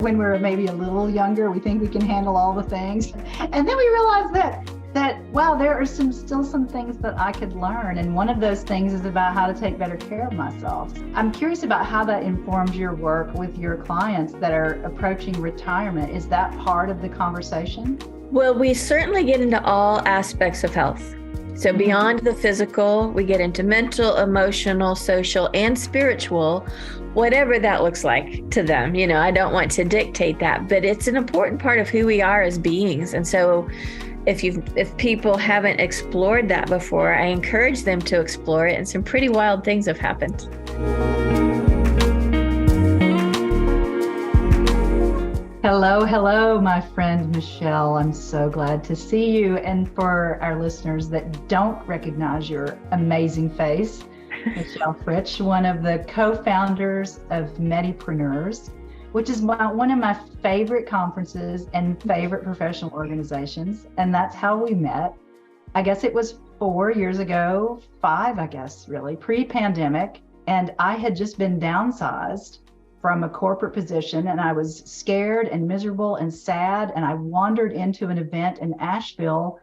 When we're maybe a little younger, we think we can handle all the things. And then we realize that wow, there are still some things that I could learn. And one of those things is about how to take better care of myself. I'm curious about how that informs your work with your clients that are approaching retirement. Is that part of the conversation? Well, we certainly get into all aspects of health. So beyond the physical, we get into mental, emotional, social, and spiritual, whatever that looks like to them. You know, I don't want to dictate that, but it's an important part of who we are as beings. And so if people haven't explored that before, I encourage them to explore it. And some pretty wild things have happened. Hello, my friend Michelle. I'm so glad to see you. And for our listeners that don't recognize your amazing face, Michelle Fritsch, one of the co-founders of Medipreneurs, which is one of my favorite conferences and favorite professional organizations. And that's how we met. I guess it was 4 years ago, 5, I guess, really, pre-pandemic. And I had just been downsized from a corporate position, and I was scared and miserable and sad. And I wandered into an event in Asheville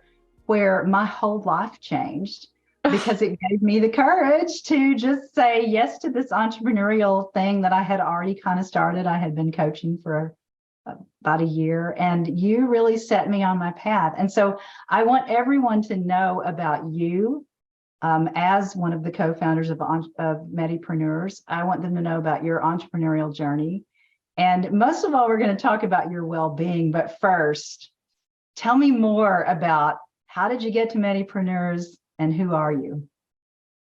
where my whole life changed because it gave me the courage to just say yes to this entrepreneurial thing that I had already kind of started. I had been coaching for about a year, and you really set me on my path. And so I want everyone to know about you. As one of the co-founders of Medipreneurs, I want them to know about your entrepreneurial journey. And most of all, we're going to talk about your well-being. But first, tell me more about how did you get to Medipreneurs and who are you?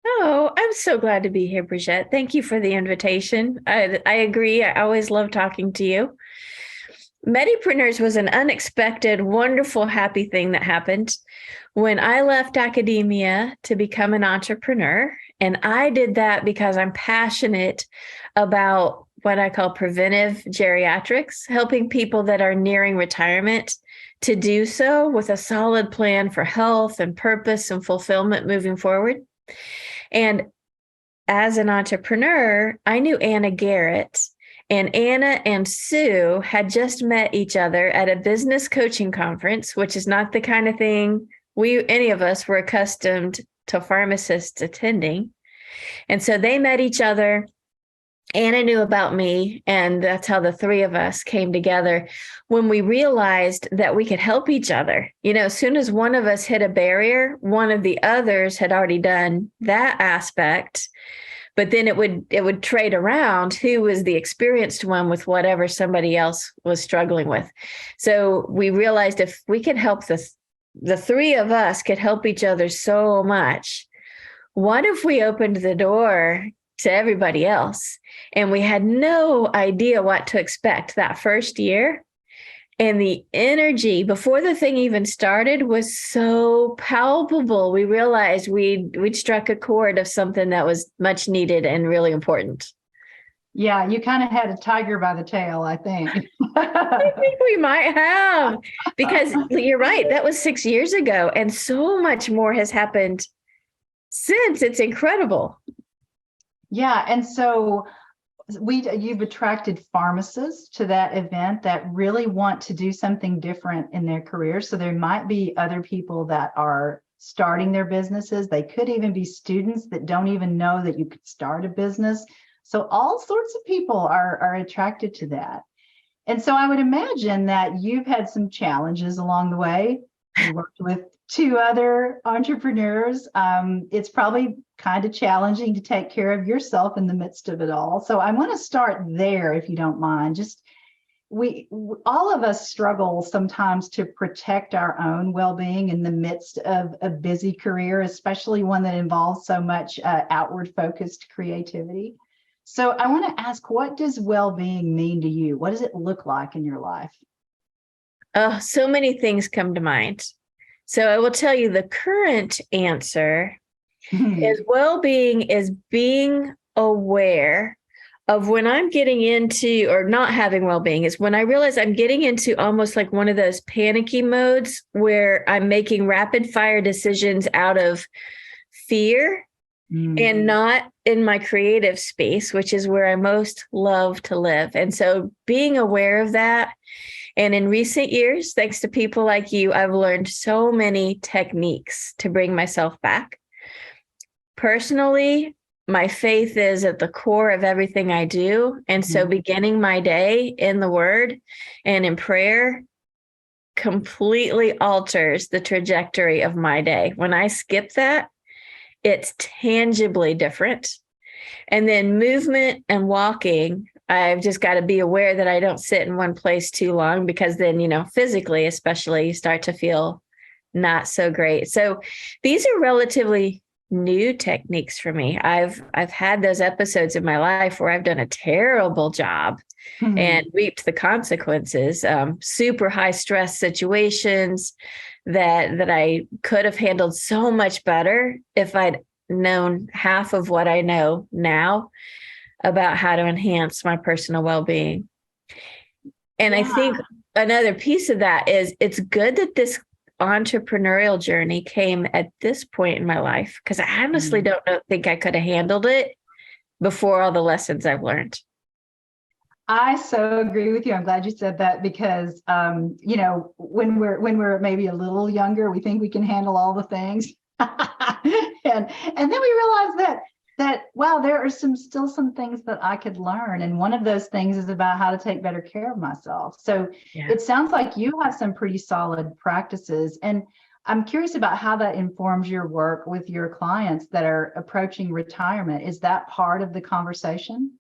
Oh, I'm so glad to be here, Brigette. Thank you for the invitation. I agree. I always love talking to you. Medipreneurs was an unexpected, wonderful, happy thing that happened when I left academia to become an entrepreneur. And I did that because I'm passionate about what I call preventive geriatrics, helping people that are nearing retirement to do so with a solid plan for health and purpose and fulfillment moving forward. And as an entrepreneur, I knew Anna Garrett. And Anna and Sue had just met each other at a business coaching conference, which is not the kind of thing any of us were accustomed to pharmacists attending. And so they met each other. Anna knew about me, and that's how the three of us came together when we realized that we could help each other. You know, as soon as one of us hit a barrier, one of the others had already done that aspect. But then it would trade around who was the experienced one with whatever somebody else was struggling with. So we realized if we could help the three of us could help each other so much, what if we opened the door to everybody else? And we had no idea what to expect that first year. And the energy before the thing even started was so palpable. We realized we'd struck a chord of something that was much needed and really important. Yeah, you kind of had a tiger by the tail, I think. I think we might have, because you're right. That was 6 years ago. And so much more has happened since. It's incredible. Yeah. And so you've attracted pharmacists to that event that really want to do something different in their career. So there might be other people that are starting their businesses. They could even be students that don't even know that you could start a business. So all sorts of people are attracted to that. And so I would imagine that you've had some challenges along the way. You worked with 2 other entrepreneurs. It's probably kind of challenging to take care of yourself in the midst of it all. So I want to start there, if you don't mind. Just all of us struggle sometimes to protect our own well-being in the midst of a busy career, especially one that involves so much outward-focused creativity. So I want to ask, what does well-being mean to you? What does it look like in your life? Oh, so many things come to mind. So I will tell you the current answer is well-being is being aware of when I'm getting into, or not having well-being, is when I realize I'm getting into almost like one of those panicky modes where I'm making rapid fire decisions out of fear and not in my creative space, which is where I most love to live. And so being aware of that. And in recent years, thanks to people like you, I've learned so many techniques to bring myself back. Personally, my faith is at the core of everything I do. And so beginning my day in the Word and in prayer completely alters the trajectory of my day. When I skip that, it's tangibly different. And then movement and walking, I've just got to be aware that I don't sit in one place too long, because then, physically, especially, you start to feel not so great. So these are relatively new techniques for me. I've had those episodes in my life where I've done a terrible job and reaped the consequences, super high stress situations that I could have handled so much better if I'd known half of what I know now about how to enhance my personal well-being. And I think another piece of that is it's good that this entrepreneurial journey came at this point in my life, because I honestly don't think I could have handled it before all the lessons I've learned. I so agree with you. I'm glad you said that, because when we're maybe a little younger, we think we can handle all the things, and then we realize that wow, there are still some things that I could learn, and one of those things is about how to take better care of myself. So it sounds like you have some pretty solid practices, and I'm curious about how that informs your work with your clients that are approaching retirement. Is that part of the conversation?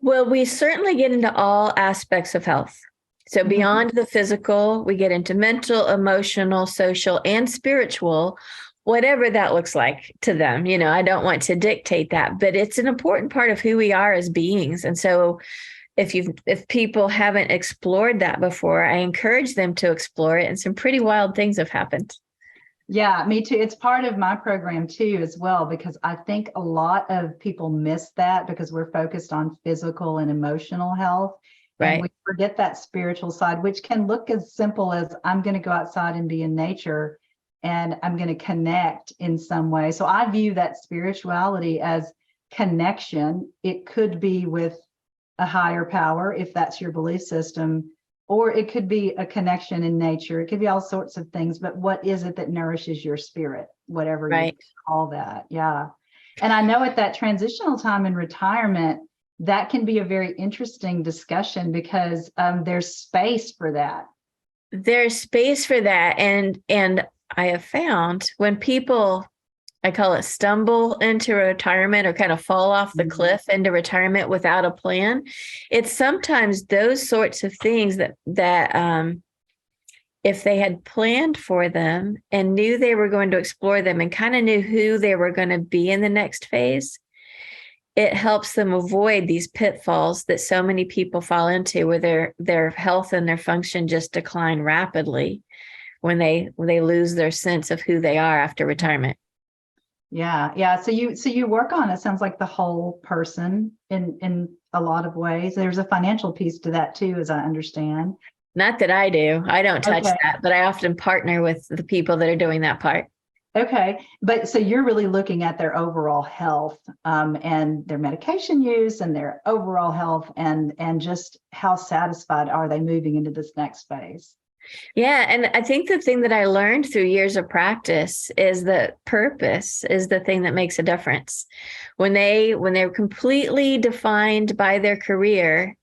Well, we certainly get into all aspects of health. So beyond the physical, we get into mental, emotional, social, and spiritual, whatever that looks like to them. I don't want to dictate that, but it's an important part of who we are as beings. And so if people haven't explored that before, I encourage them to explore it. And some pretty wild things have happened. Yeah, me too. It's part of my program too, as well, because I think a lot of people miss that because we're focused on physical and emotional health. Right. And we forget that spiritual side, which can look as simple as I'm going to go outside and be in nature and I'm going to connect in some way. So I view that spirituality as connection. It could be with a higher power, if that's your belief system, or it could be a connection in nature. It could be all sorts of things, but what is it that nourishes your spirit, whatever you call that? Yeah. And I know at that transitional time in retirement, that can be a very interesting discussion because there's space for that. There's space for that. And I have found when people, I call it stumble into retirement or kind of fall off the cliff into retirement without a plan, it's sometimes those sorts of things that if they had planned for them and knew they were going to explore them and kind of knew who they were going to be in the next phase, it helps them avoid these pitfalls that so many people fall into, where their health and their function just decline rapidly when they lose their sense of who they are after retirement. Yeah. So you work on, it sounds like, the whole person in a lot of ways. There's a financial piece to that too, as I understand. Not that I do. I don't touch that, but I often partner with the people that are doing that part. Okay. But so you're really looking at their overall health and their medication use and their overall health and just how satisfied are they moving into this next phase? Yeah. And I think the thing that I learned through years of practice is that purpose is the thing that makes a difference. When they're completely defined by their career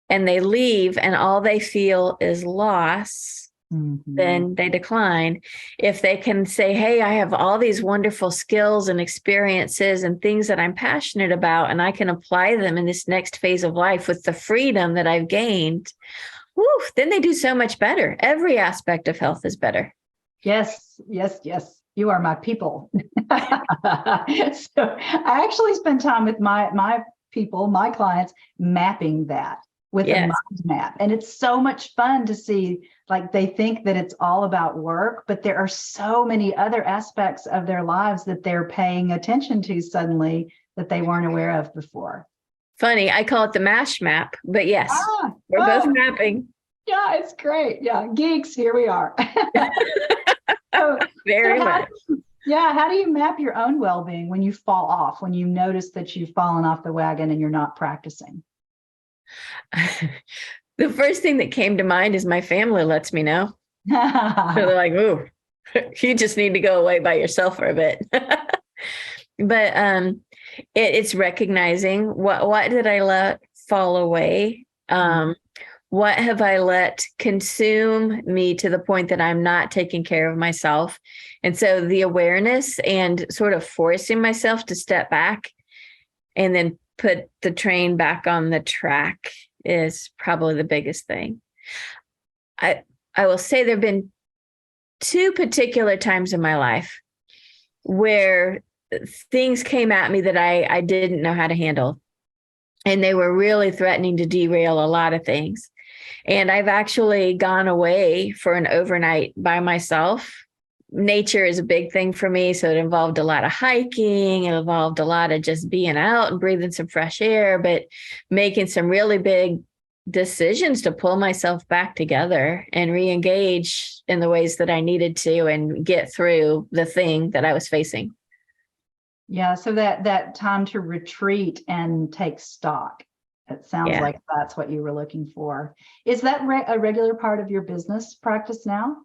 and they leave and all they feel is loss, then they decline. If they can say, hey, I have all these wonderful skills and experiences and things that I'm passionate about, and I can apply them in this next phase of life with the freedom that I've gained, then they do so much better. Every aspect of health is better. Yes. You are my people. So I actually spend time with my people, my clients, mapping that with a mind map. And it's so much fun to see, like, they think that it's all about work, but there are so many other aspects of their lives that they're paying attention to suddenly that they weren't aware of before. Funny, I call it the MASH map, but yes, we're both mapping. Yeah, it's great. Yeah, geeks, here we are. Very much. Yeah. How do you map your own well-being when you fall off, when you notice that you've fallen off the wagon and you're not practicing? The first thing that came to mind is my family lets me know. So they're like, "Ooh, you just need to go away by yourself for a bit." But it's recognizing what did I let fall away? What have I let consume me to the point that I'm not taking care of myself? And so the awareness and sort of forcing myself to step back and then put the train back on the track is probably the biggest thing. I will say there have been two particular times in my life where things came at me that I didn't know how to handle. And they were really threatening to derail a lot of things. And I've actually gone away for an overnight by myself. Nature is a big thing for me. So it involved a lot of hiking. It involved a lot of just being out and breathing some fresh air, but making some really big decisions to pull myself back together and re-engage in the ways that I needed to and get through the thing that I was facing. Yeah, so that time to retreat and take stock. It sounds like that's what you were looking for. Is that a regular part of your business practice now?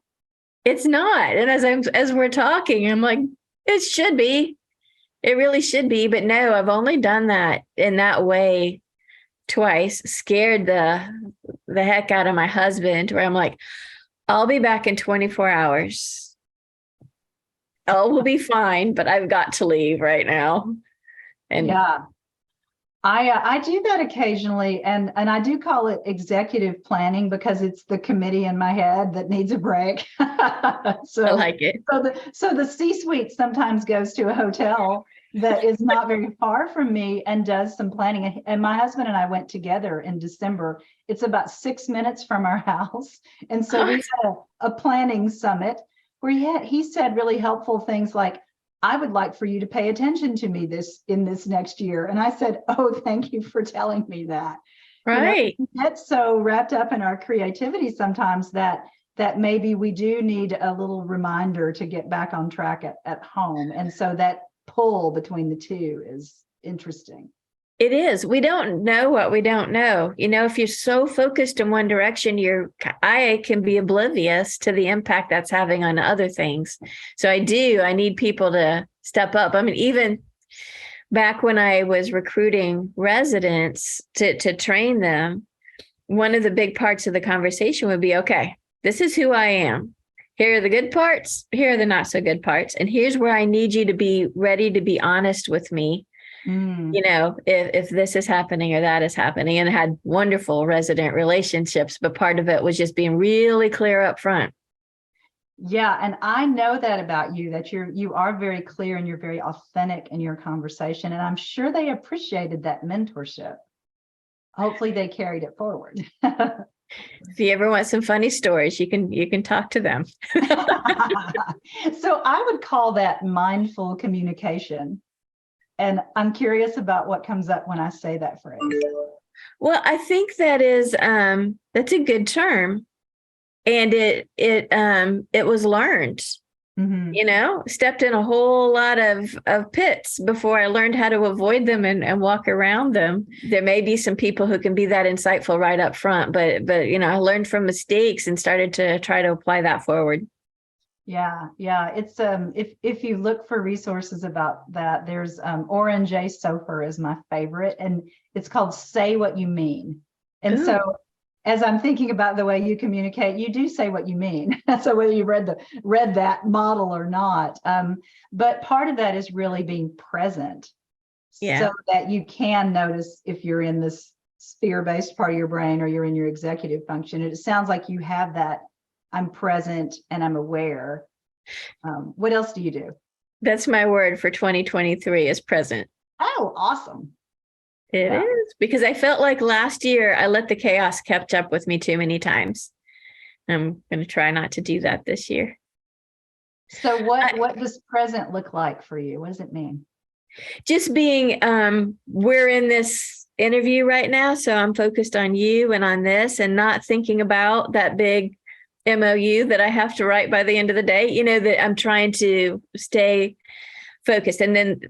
It's not. And as we're talking, I'm like, it should be. It really should be. But no, I've only done that in that way twice. Scared the heck out of my husband, where I'm like, I'll be back in 24 hours. All will be fine, but I've got to leave right now. And yeah, I do that occasionally, and I do call it executive planning because it's the committee in my head that needs a break. So I like it. So the C-suite sometimes goes to a hotel that is not very far from me and does some planning. And my husband and I went together in December. It's about 6 minutes from our house, and so we had a planning summit where he said really helpful things like, I would like for you to pay attention to me in this next year. And I said, oh, thank you for telling me that. Right. We get so wrapped up in our creativity sometimes that maybe we do need a little reminder to get back on track at home. And so that pull between the two is interesting. It is. We don't know what we don't know. If you're so focused in one direction, I can be oblivious to the impact that's having on other things. So I need people to step up. I mean, even back when I was recruiting residents to train them, one of the big parts of the conversation would be, okay, this is who I am. Here are the good parts. Here are the not so good parts. And here's where I need you to be ready to be honest with me. If this is happening or that is happening, and had wonderful resident relationships, but part of it was just being really clear up front. Yeah. And I know that about you, that you are very clear and you're very authentic in your conversation. And I'm sure they appreciated that mentorship. Hopefully they carried it forward. If you ever want some funny stories, you can talk to them. So I would call that mindful communication. And I'm curious about what comes up when I say that phrase. Well, I think that's a good term. And it was learned, stepped in a whole lot of pits before I learned how to avoid them and walk around them. There may be some people who can be that insightful right up front, but I learned from mistakes and started to try to apply that forward. Yeah. It's if you look for resources about that, there's Oren J. Sofer is my favorite, and it's called Say What You Mean. And Ooh. So as I'm thinking about the way you communicate, you do say what you mean. So whether you read that model or not, but part of that is really being present, so that you can notice if you're in this sphere-based part of your brain or you're in your executive function. It sounds like you have that. I'm present and I'm aware. What else do you do? That's my word for 2023 is present. Oh, awesome. It is, because I felt like last year I let the chaos catch up with me too many times. I'm going to try not to do that this year. So what does present look like for you? What does it mean? Just being, we're in this interview right now, so I'm focused on you and on this and not thinking about that big MOU that I have to write by the end of the day, that I'm trying to stay focused. And then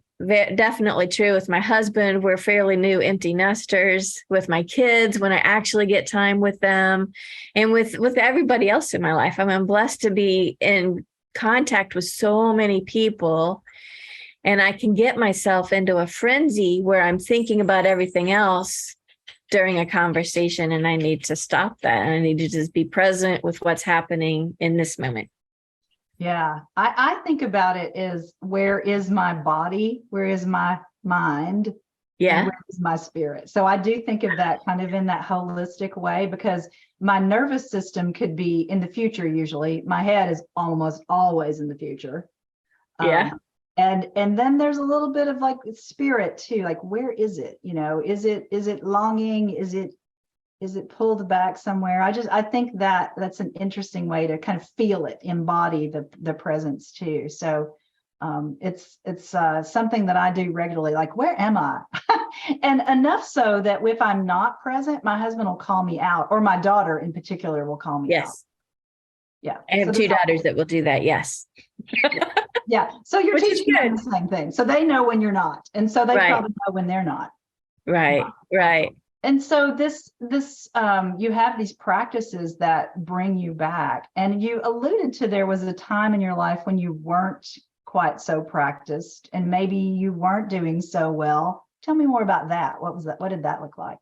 definitely true with my husband. We're fairly new empty nesters. With my kids, when I actually get time with them, and with everybody else in my life. I'm blessed to be in contact with so many people, and I can get myself into a frenzy where I'm thinking about everything else during a conversation, and I need to stop that. And I need to just be present with what's happening in this moment. Yeah, I think about it as, where is my body? Where is my mind? Yeah. And where is my spirit? So I do think of that kind of in that holistic way, because my nervous system could be in the future. Usually my head is almost always in the future. Yeah. And then there's a little bit of like spirit too. Like, where is it? Is it longing? Is it pulled back somewhere? I think that's an interesting way to kind of feel it, embody the presence too. So it's something that I do regularly. Like, where am I? And enough so that if I'm not present, my husband will call me out, or my daughter in particular will call me out. Yeah. I have two daughters that will do that. Yes. Yeah. So you're teaching them the same thing. So they know when you're not. And so they probably know when they're not. Right. Right. And so this you have these practices that bring you back. And you alluded to, there was a time in your life when you weren't quite so practiced, and maybe you weren't doing so well. Tell me more about that. What was that? What did that look like?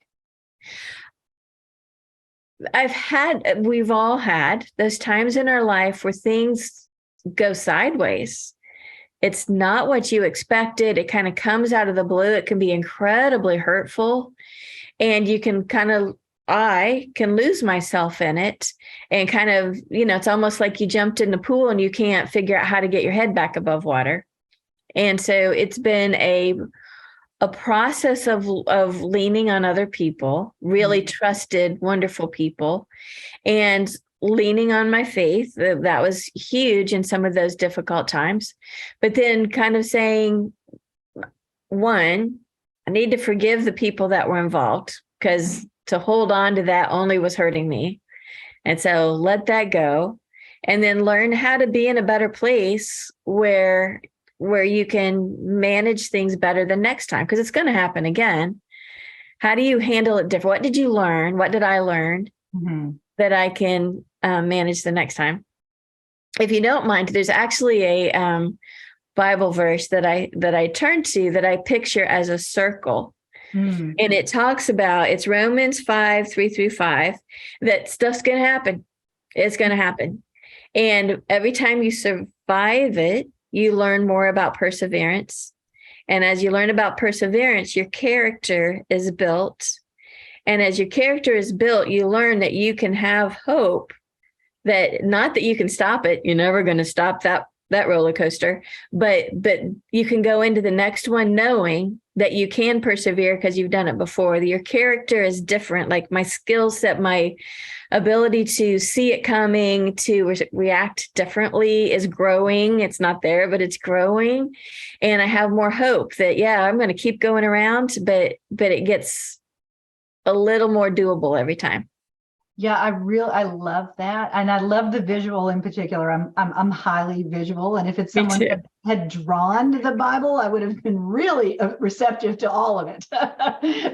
We've all had those times in our life where things go sideways. It's not what you expected. It kind of comes out of the blue. It can be incredibly hurtful. And you can I can lose myself in it, and kind of, it's almost like you jumped in the pool and you can't figure out how to get your head back above water. And so it's been a process of leaning on other people, really trusted, wonderful people, and leaning on my faith. That was huge in some of those difficult times. But then kind of saying, one, I need to forgive the people that were involved, because to hold on to that only was hurting me. And so let that go, and then learn how to be in a better place where you can manage things better the next time, because it's going to happen again. How do you handle it different? What did you learn? What did I learn that I can manage the next time? If you don't mind, there's actually a Bible verse that I turn to, that I picture as a circle. And it talks about, it's Romans 5:3-5, that stuff's going to happen. It's going to happen. And every time you survive it, you learn more about perseverance. And as you learn about perseverance, your character is built. And as your character is built, you learn that you can have hope, that not that you can stop it. You're never going to stop that roller coaster, but you can go into the next one knowing that you can persevere because you've done it before. Your character is different. Like my skill set, my ability to see it coming, to react differently is growing. It's not there, but it's growing. And I have more hope that, I'm going to keep going around, but it gets a little more doable every time. Yeah, I love that. And I love the visual in particular. I'm highly visual. And if it's someone that had drawn the Bible, I would have been really receptive to all of it.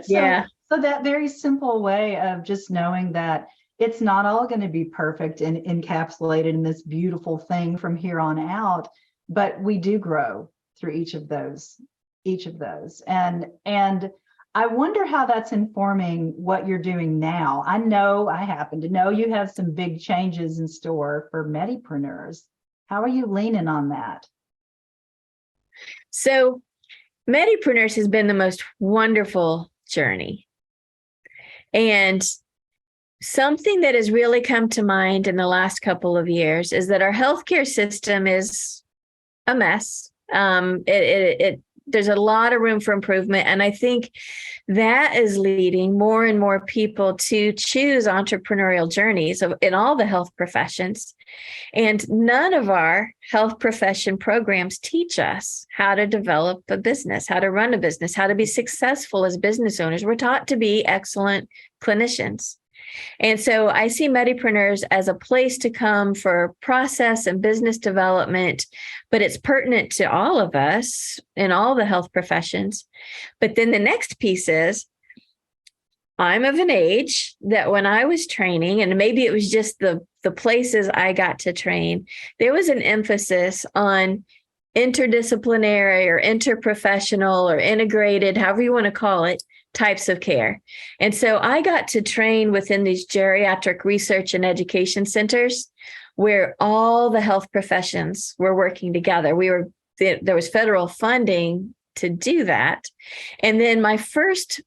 So that very simple way of just knowing that it's not all going to be perfect and encapsulated in this beautiful thing from here on out, but we do grow through each of those. And I wonder how that's informing what you're doing now. I happen to know you have some big changes in store for Medipreneurs. How are you leaning on that? So Medipreneurs has been the most wonderful journey. And something that has really come to mind in the last couple of years is that our healthcare system is a mess. There's a lot of room for improvement. And I think that is leading more and more people to choose entrepreneurial journeys in all the health professions. And none of our health profession programs teach us how to develop a business, how to run a business, how to be successful as business owners. We're taught to be excellent clinicians. And so I see Medipreneurs as a place to come for process and business development, but it's pertinent to all of us in all the health professions. But then the next piece is, I'm of an age that when I was training, and maybe it was just the places I got to train, there was an emphasis on interdisciplinary or interprofessional or integrated, however you want to call it, types of care. And so I got to train within these geriatric research and education centers where all the health professions were working together. There was federal funding to do that. And then my first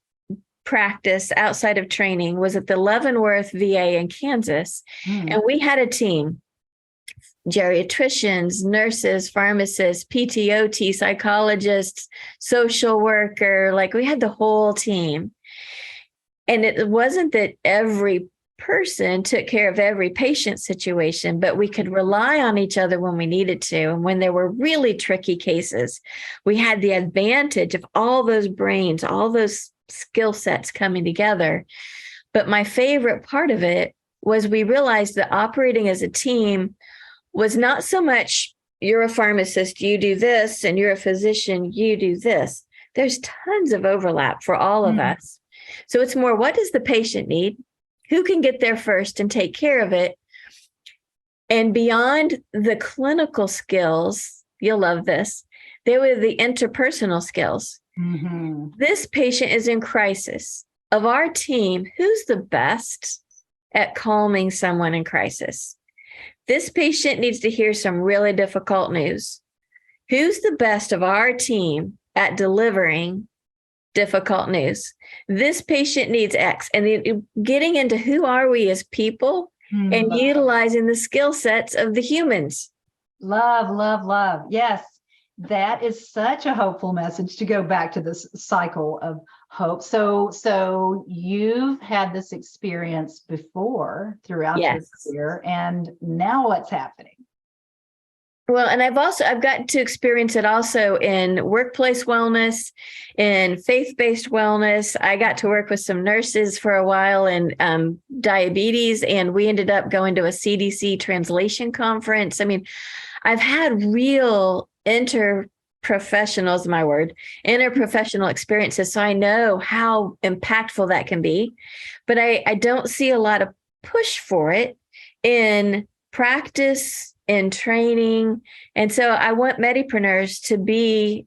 practice outside of training was at the Leavenworth VA in Kansas. And we had a team, geriatricians, nurses, pharmacists, PTOT, psychologists, social worker, like we had the whole team. And it wasn't that every person took care of every patient situation, but we could rely on each other when we needed to. And when there were really tricky cases, we had the advantage of all those brains, all those skill sets coming together. But my favorite part of it was we realized that operating as a team was not so much you're a pharmacist, you do this, and you're a physician, you do this. There's tons of overlap for all of us. So it's more, what does the patient need? Who can get there first and take care of it? And beyond the clinical skills, you'll love this, there were the interpersonal skills. This patient is in crisis. Of our team, who's the best at calming someone in crisis? This patient needs to hear some really difficult news. Who's the best of our team at delivering difficult news? This patient needs X. And then getting into who are we as people and utilizing the skill sets of the humans. Love, love, love. Yes. That is such a hopeful message to go back to this cycle of hope. So you've had this experience before throughout your career, and now what's happening? Well, and I've gotten to experience it also in workplace wellness, in faith-based wellness. I got to work with some nurses for a while in diabetes, and we ended up going to a CDC translation conference. I mean, I've had real interprofessional experiences. So I know how impactful that can be, but I don't see a lot of push for it in practice, in training. And so I want Medipreneurs to be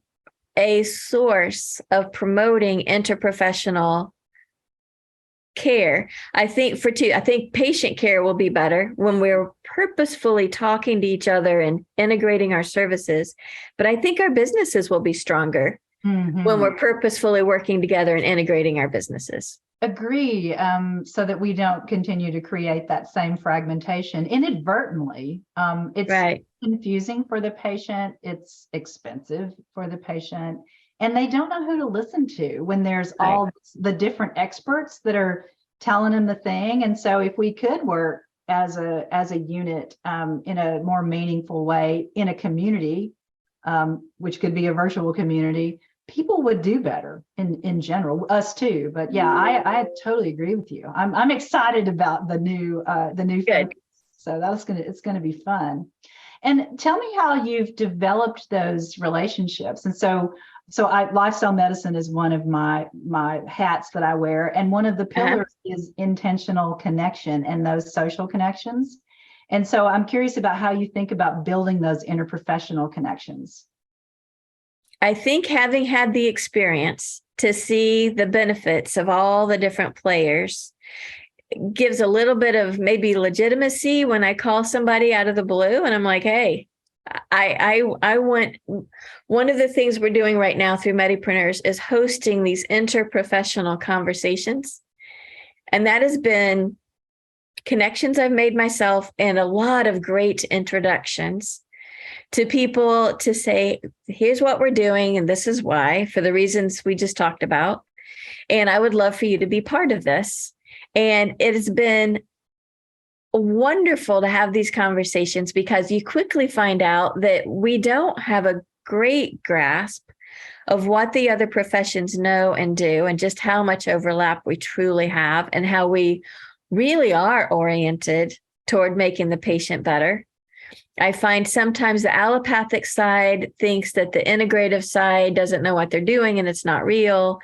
a source of promoting interprofessional care. I think patient care will be better when we're purposefully talking to each other and integrating our services. But I think our businesses will be stronger when we're purposefully working together and integrating our businesses. Agree. So that we don't continue to create that same fragmentation inadvertently. It's confusing for the patient. It's expensive for the patient. And they don't know who to listen to when there's all the different experts that are telling them the thing. And so if we could work as a unit in a more meaningful way in a community, which could be a virtual community, people would do better in general, us too. But yeah, I totally agree with you. I'm excited about the new focus. So it's gonna be fun. And tell me how you've developed those relationships. And so lifestyle medicine is one of my hats that I wear. And one of the pillars is intentional connection and those social connections. And so I'm curious about how you think about building those interprofessional connections. I think having had the experience to see the benefits of all the different players gives a little bit of maybe legitimacy when I call somebody out of the blue and I'm like, hey, I want, one of the things we're doing right now through Medipreneurs is hosting these interprofessional conversations. And that has been connections I've made myself and a lot of great introductions to people to say, here's what we're doing, and this is why, for the reasons we just talked about. And I would love for you to be part of this. And it has been wonderful to have these conversations because you quickly find out that we don't have a great grasp of what the other professions know and do, and just how much overlap we truly have, and how we really are oriented toward making the patient better. I find sometimes the allopathic side thinks that the integrative side doesn't know what they're doing and it's not real.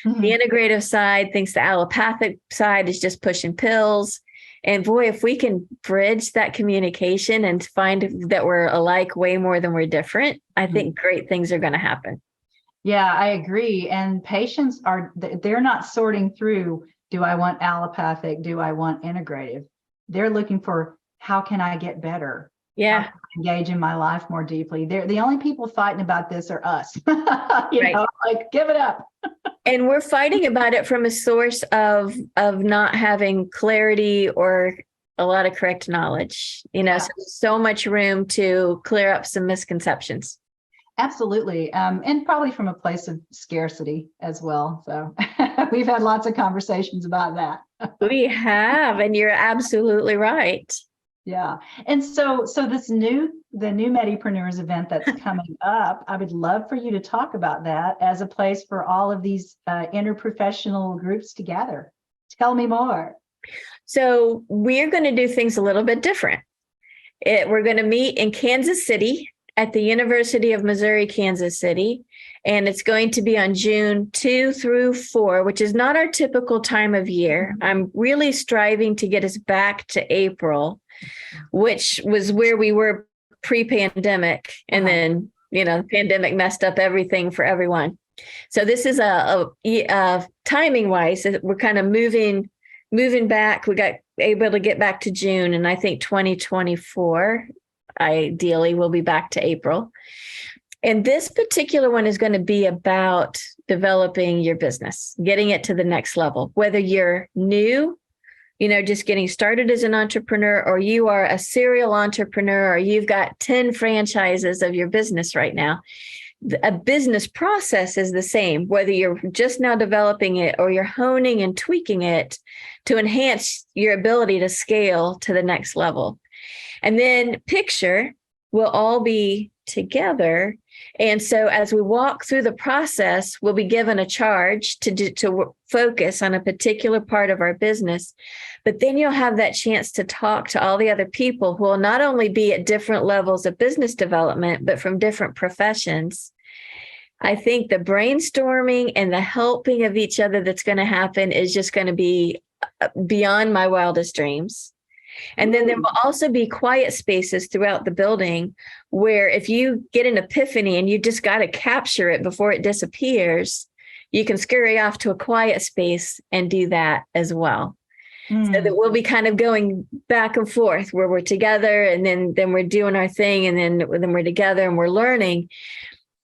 Mm-hmm. The integrative side thinks the allopathic side is just pushing pills. And boy, if we can bridge that communication and find that we're alike way more than we're different, I think great things are going to happen. Yeah, I agree. And patients they're not sorting through, do I want allopathic? Do I want integrative? They're looking for, how can I get better? Yeah. How can I engage in my life more deeply? They're the only people fighting about this are us. you know, like, give it up. And we're fighting about it from a source of not having clarity or a lot of correct knowledge, so much room to clear up some misconceptions. Absolutely. And probably from a place of scarcity as well. So we've had lots of conversations about that. We have, and you're absolutely right. Yeah. And so the new Medipreneurs event that's coming up, I would love for you to talk about that as a place for all of these interprofessional groups to gather. Tell me more. So we're going to do things a little bit different. We're going to meet in Kansas City at the University of Missouri, Kansas City. And it's going to be on June 2 through 4, which is not our typical time of year. I'm really striving to get us back to April, which was where we were pre-pandemic. And then, the pandemic messed up everything for everyone. So this is a timing wise, we're kind of moving back. We got able to get back to June. And I think 2024, ideally, we'll be back to April. And this particular one is going to be about developing your business, getting it to the next level, whether you're new, just getting started as an entrepreneur, or you are a serial entrepreneur, or you've got 10 franchises of your business right now. A business process is the same, whether you're just now developing it or you're honing and tweaking it to enhance your ability to scale to the next level. And then picture we'll all be together. And so as we walk through the process, we'll be given a charge to focus on a particular part of our business. But then you'll have that chance to talk to all the other people who will not only be at different levels of business development, but from different professions. I think the brainstorming and the helping of each other that's going to happen is just going to be beyond my wildest dreams. And then there will also be quiet spaces throughout the building where if you get an epiphany and you just got to capture it before it disappears, you can scurry off to a quiet space and do that as well. So that we'll be kind of going back and forth where we're together and then we're doing our thing and then we're together and we're learning.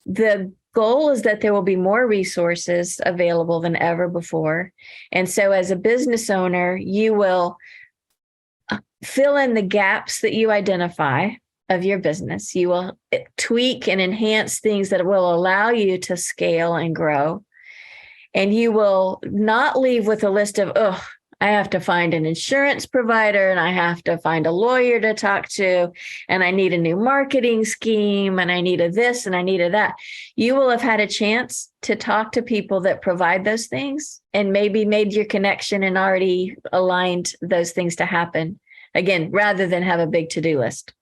The goal is that there will be more resources available than ever before. And so as a business owner, you will fill in the gaps that you identify of your business. You will tweak and enhance things that will allow you to scale and grow. And you will not leave with a list of, I have to find an insurance provider and I have to find a lawyer to talk to, and I need a new marketing scheme and I need a this and I need a that. You will have had a chance to talk to people that provide those things and maybe made your connection and already aligned those things to happen. Again, rather than have a big to-do list.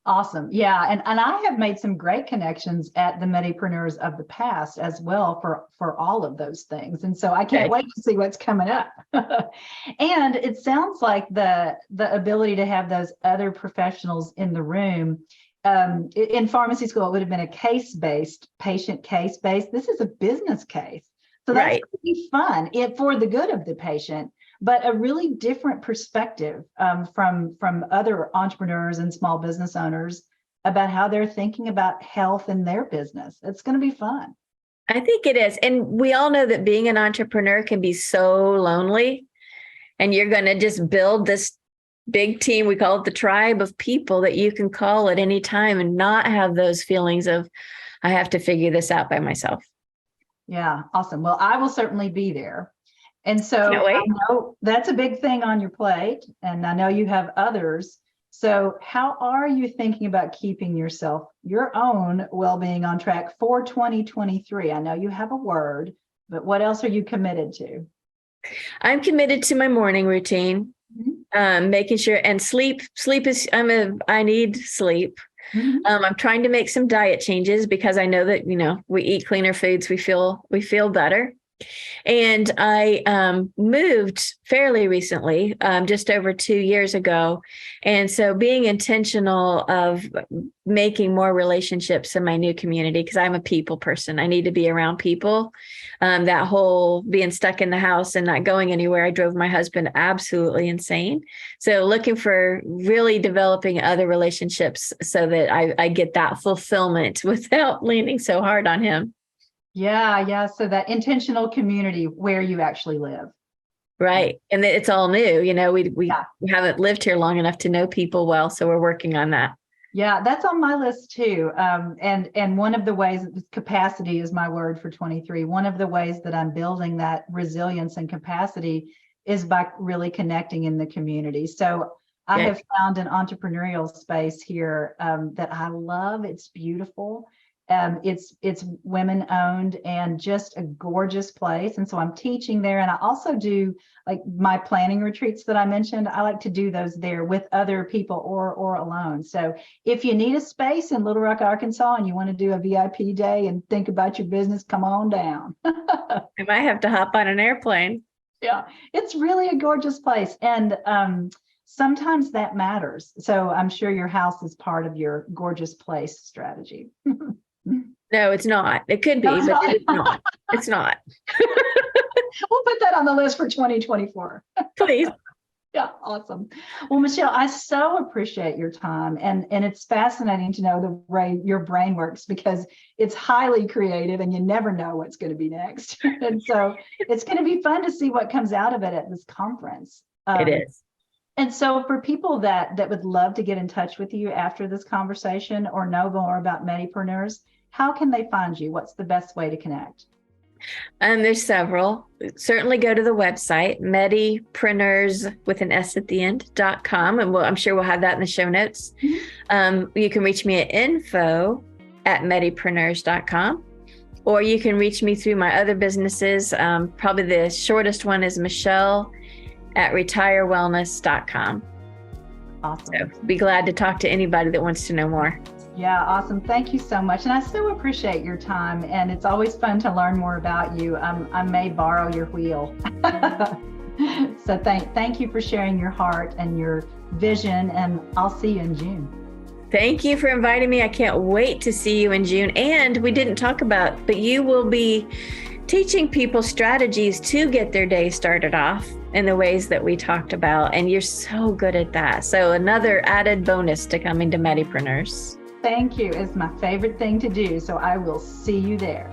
Awesome. Yeah. And I have made some great connections at the Medipreneurs of the past as well for all of those things. And so I can't wait to see what's coming up. And it sounds like the ability to have those other professionals in the room. In pharmacy school, it would have been a case-based, patient case-based. This is a business case. So that's pretty fun for the good of the patient. But a really different perspective from other entrepreneurs and small business owners about how they're thinking about health in their business. It's going to be fun. I think it is. And we all know that being an entrepreneur can be so lonely. And you're going to just build this big team. We call it the tribe of people that you can call at any time and not have those feelings of, I have to figure this out by myself. Yeah, awesome. Well, I will certainly be there. And so I know that's a big thing on your plate, and I know you have others. So how are you thinking about keeping your own well-being on track for 2023? I know you have a word, but what else are you committed to? I'm committed to my morning routine. Making sure, and sleep is, I need sleep. I'm trying to make some diet changes because I know that, we eat cleaner foods, we feel better. And I moved fairly recently, just over 2 years ago. And so being intentional of making more relationships in my new community, because I'm a people person, I need to be around people. That whole being stuck in the house and not going anywhere, I drove my husband absolutely insane. So looking for really developing other relationships so that I get that fulfillment without leaning so hard on him. Yeah. So that intentional community where you actually live. Right. And it's all new. We haven't lived here long enough to know people well. So we're working on that. Yeah, that's on my list too. And one of the ways, capacity is my word for 23. One of the ways that I'm building that resilience and capacity is by really connecting in the community. So I have found an entrepreneurial space here that I love. It's beautiful. It's women owned and just a gorgeous place. And so I'm teaching there. And I also do like my planning retreats that I mentioned. I like to do those there with other people or alone. So if you need a space in Little Rock, Arkansas, and you want to do a VIP day and think about your business, come on down. I might have to hop on an airplane. Yeah, it's really a gorgeous place. And sometimes that matters. So I'm sure your house is part of your gorgeous place strategy. No, it's not. It could be, but it's not. It's not. We'll put that on the list for 2024. Please. Yeah, awesome. Well, Michelle, I so appreciate your time. And it's fascinating to know the way your brain works because it's highly creative and you never know what's going to be next. And so it's going to be fun to see what comes out of it at this conference. It is. And so for people that would love to get in touch with you after this conversation or know more about Medipreneurs, how can they find you? What's the best way to connect? There's several. Certainly go to the website, Medipreneurs with an S at the end.com. And I'm sure we'll have that in the show notes. You can reach me at info@medipreneurs.com, or you can reach me through my other businesses. Probably the shortest one is Michelle@retirewellness.com. Awesome. So be glad to talk to anybody that wants to know more. Yeah, awesome. Thank you so much. And I so appreciate your time. And it's always fun to learn more about you. I may borrow your wheel. So thank you for sharing your heart and your vision. And I'll see you in June. Thank you for inviting me. I can't wait to see you in June. And we didn't talk about, but you will be teaching people strategies to get their day started off in the ways that we talked about. And you're so good at that. So another added bonus to coming to Medipreneurs. Thank you. It's my favorite thing to do. So I will see you there.